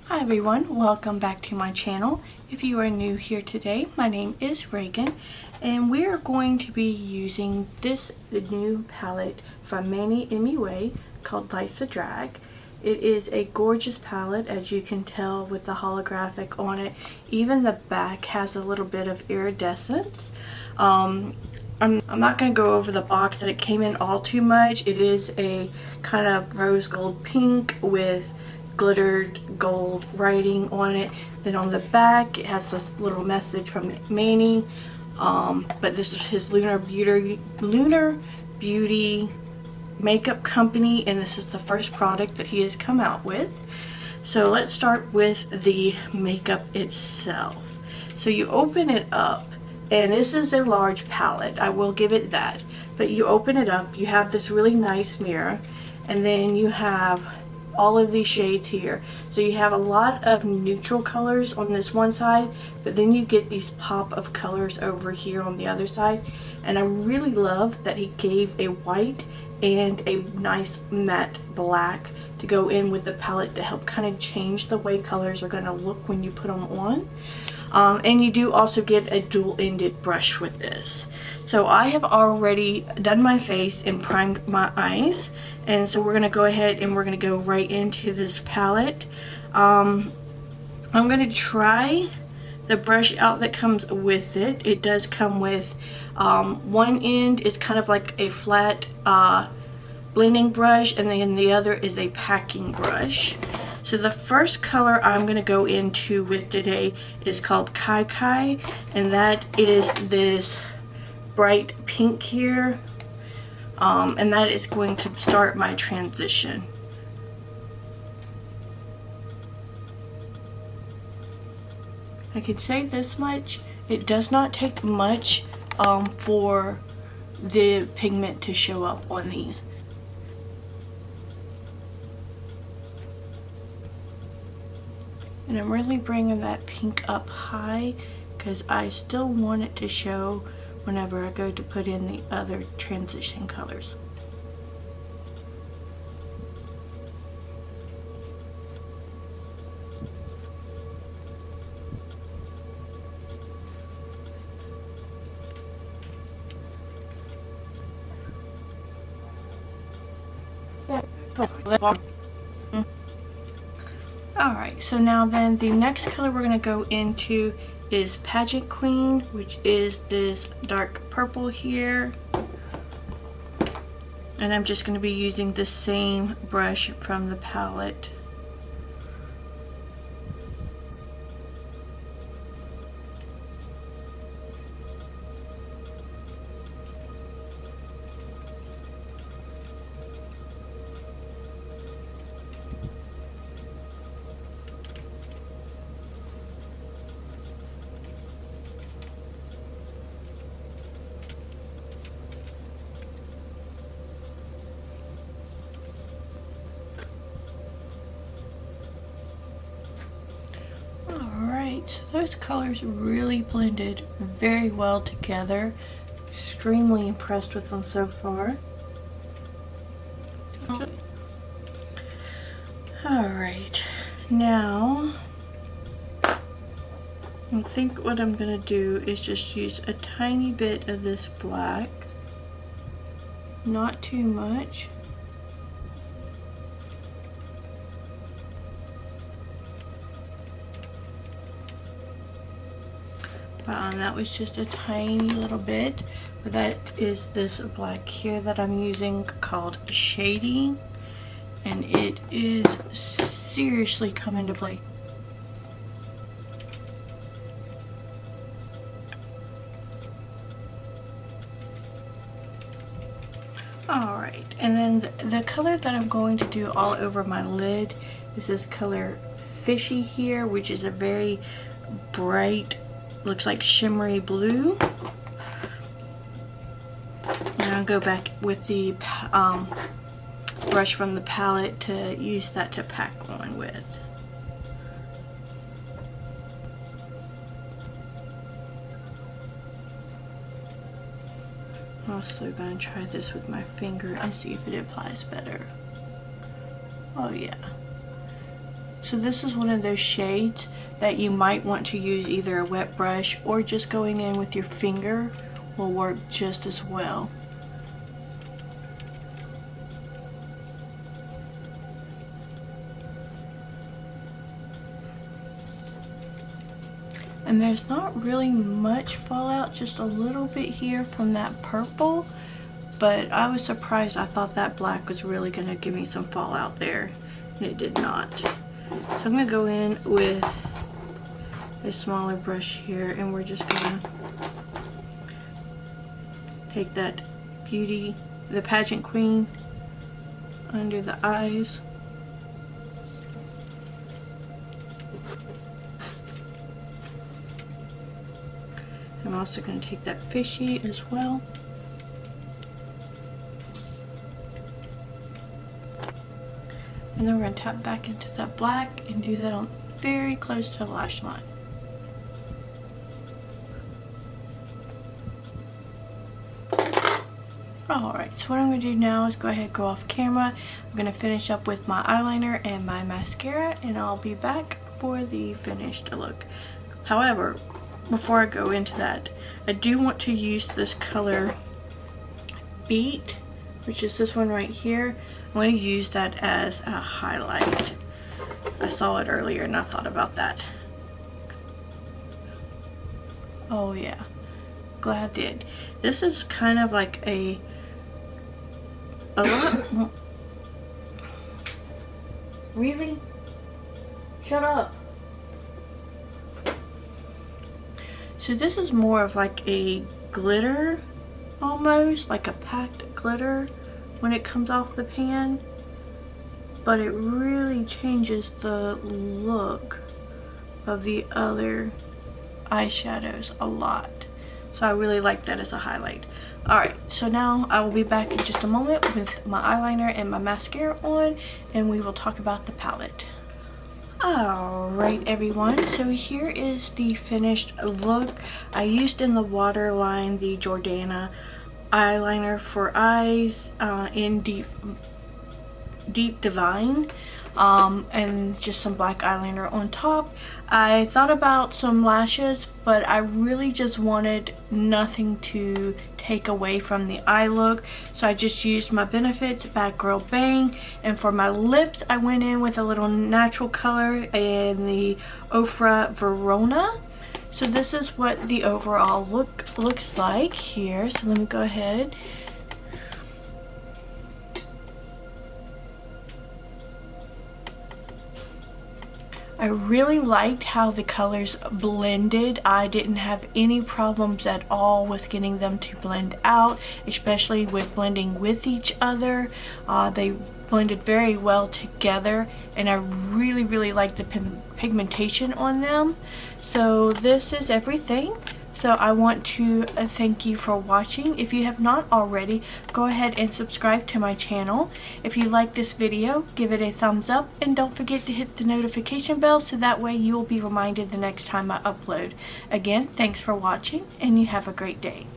Hi everyone, welcome back to my channel. If you are new here today, my name is Reagan and we are going to be using this new palette from Manny MUA called Life's a Drag. It is a gorgeous palette, as you can tell with the holographic on it. Even the back has a little bit of iridescence. I'm not going to go over the box that it came in all too much. It is a kind of rose gold pink with glittered gold writing on it. Then on the back it has this little message from Manny, but this is his Lunar Beauty makeup company, and this is the first product that he has come out with. So let's start with the makeup itself. So you open it up, and this is a large palette, I will give it that, but you open it up, you have this really nice mirror, and then you have all of these shades here. So you have a lot of neutral colors on this one side, but then you get these pop of colors over here on the other side. And I really love that he gave a white and a nice matte black to go in with the palette to help kind of change the way colors are going to look when you put them on. And you do also get a dual-ended brush with this. So I have already done my face and primed my eyes, and so we're going to go ahead and we're going to go right into this palette. I'm going to try the brush out that comes with it. It does come with one end is kind of like a flat blending brush, and then the other is a packing brush. So the first color I'm going to go into with today is called Kai Kai, and that is this bright pink here, and that is going to start my transition. I can say this much, it does not take much for the pigment to show up on these. And I'm really bringing that pink up high because I still want it to show whenever I go to put in the other transition colors. Alright, so now then the next color we're going to go into is Pageant Queen, which is this dark purple here. And I'm just going to be using the same brush from the palette. So those colors really blended very well together. Extremely impressed with them so far. Alright, now I think what I'm going to do is just use a tiny bit of this black, not too much. And that was just a tiny little bit, but that is this black here that I'm using called Shady, and it is seriously come into play. Alright, and then the color that I'm going to do all over my lid is this color Fishy here, which is a very bright, looks like shimmery blue. And I'll go back with the brush from the palette to use that to pack on with. I'm also going to try this with my finger and see if it applies better. Oh yeah, So this is one of those shades that you might want to use either a wet brush or just going in with your finger will work just as well. And there's not really much fallout, just a little bit here from that purple, but I was surprised. I thought that black was really going to give me some fallout there, and it did not. So I'm going to go in with a smaller brush here, and we're just going to take that beauty, the pageant queen, under the eyes. I'm also going to take that fishy as well. And then we're going to tap back into that black and do that on very close to the lash line. Alright, so what I'm going to do now is go ahead and go off camera. I'm going to finish up with my eyeliner and my mascara, and I'll be back for the finished look. However, before I go into that, I do want to use this color Beat, which is this one right here. I'm going to use that as a highlight. I saw it earlier and I thought about that. Oh yeah, glad I did. This is kind of like a lot. Really? Shut up. So this is more of like a glitter, almost like a packed glitter when it comes off the pan, but it really changes the look of the other eyeshadows a lot. So I really like that as a highlight. Alright, so now I will be back in just a moment with my eyeliner and my mascara on, and we will talk about the palette. Alright everyone, so here is the finished look. I used in the waterline the Jordana eyeliner for eyes in Deep Devine, and just some black eyeliner on top. I thought about some lashes, but I really just wanted nothing to take away from the eye look, so I just used my Benefits BADgal Bang. And for my lips, I went in with a little natural color in the OFRA Verona. So this is what the overall look looks like here. So let me go ahead. I really liked how the colors blended. I didn't have any problems at all with getting them to blend out, especially with blending with each other. They blended very well together, and I really like the pigmentation on them. So this is everything. So I want to thank you for watching. If you have not already, go ahead and subscribe to my channel. If you like this video, give it a thumbs up, and don't forget to hit the notification bell so that way you will be reminded the next time I upload. Again, thanks for watching, and you have a great day.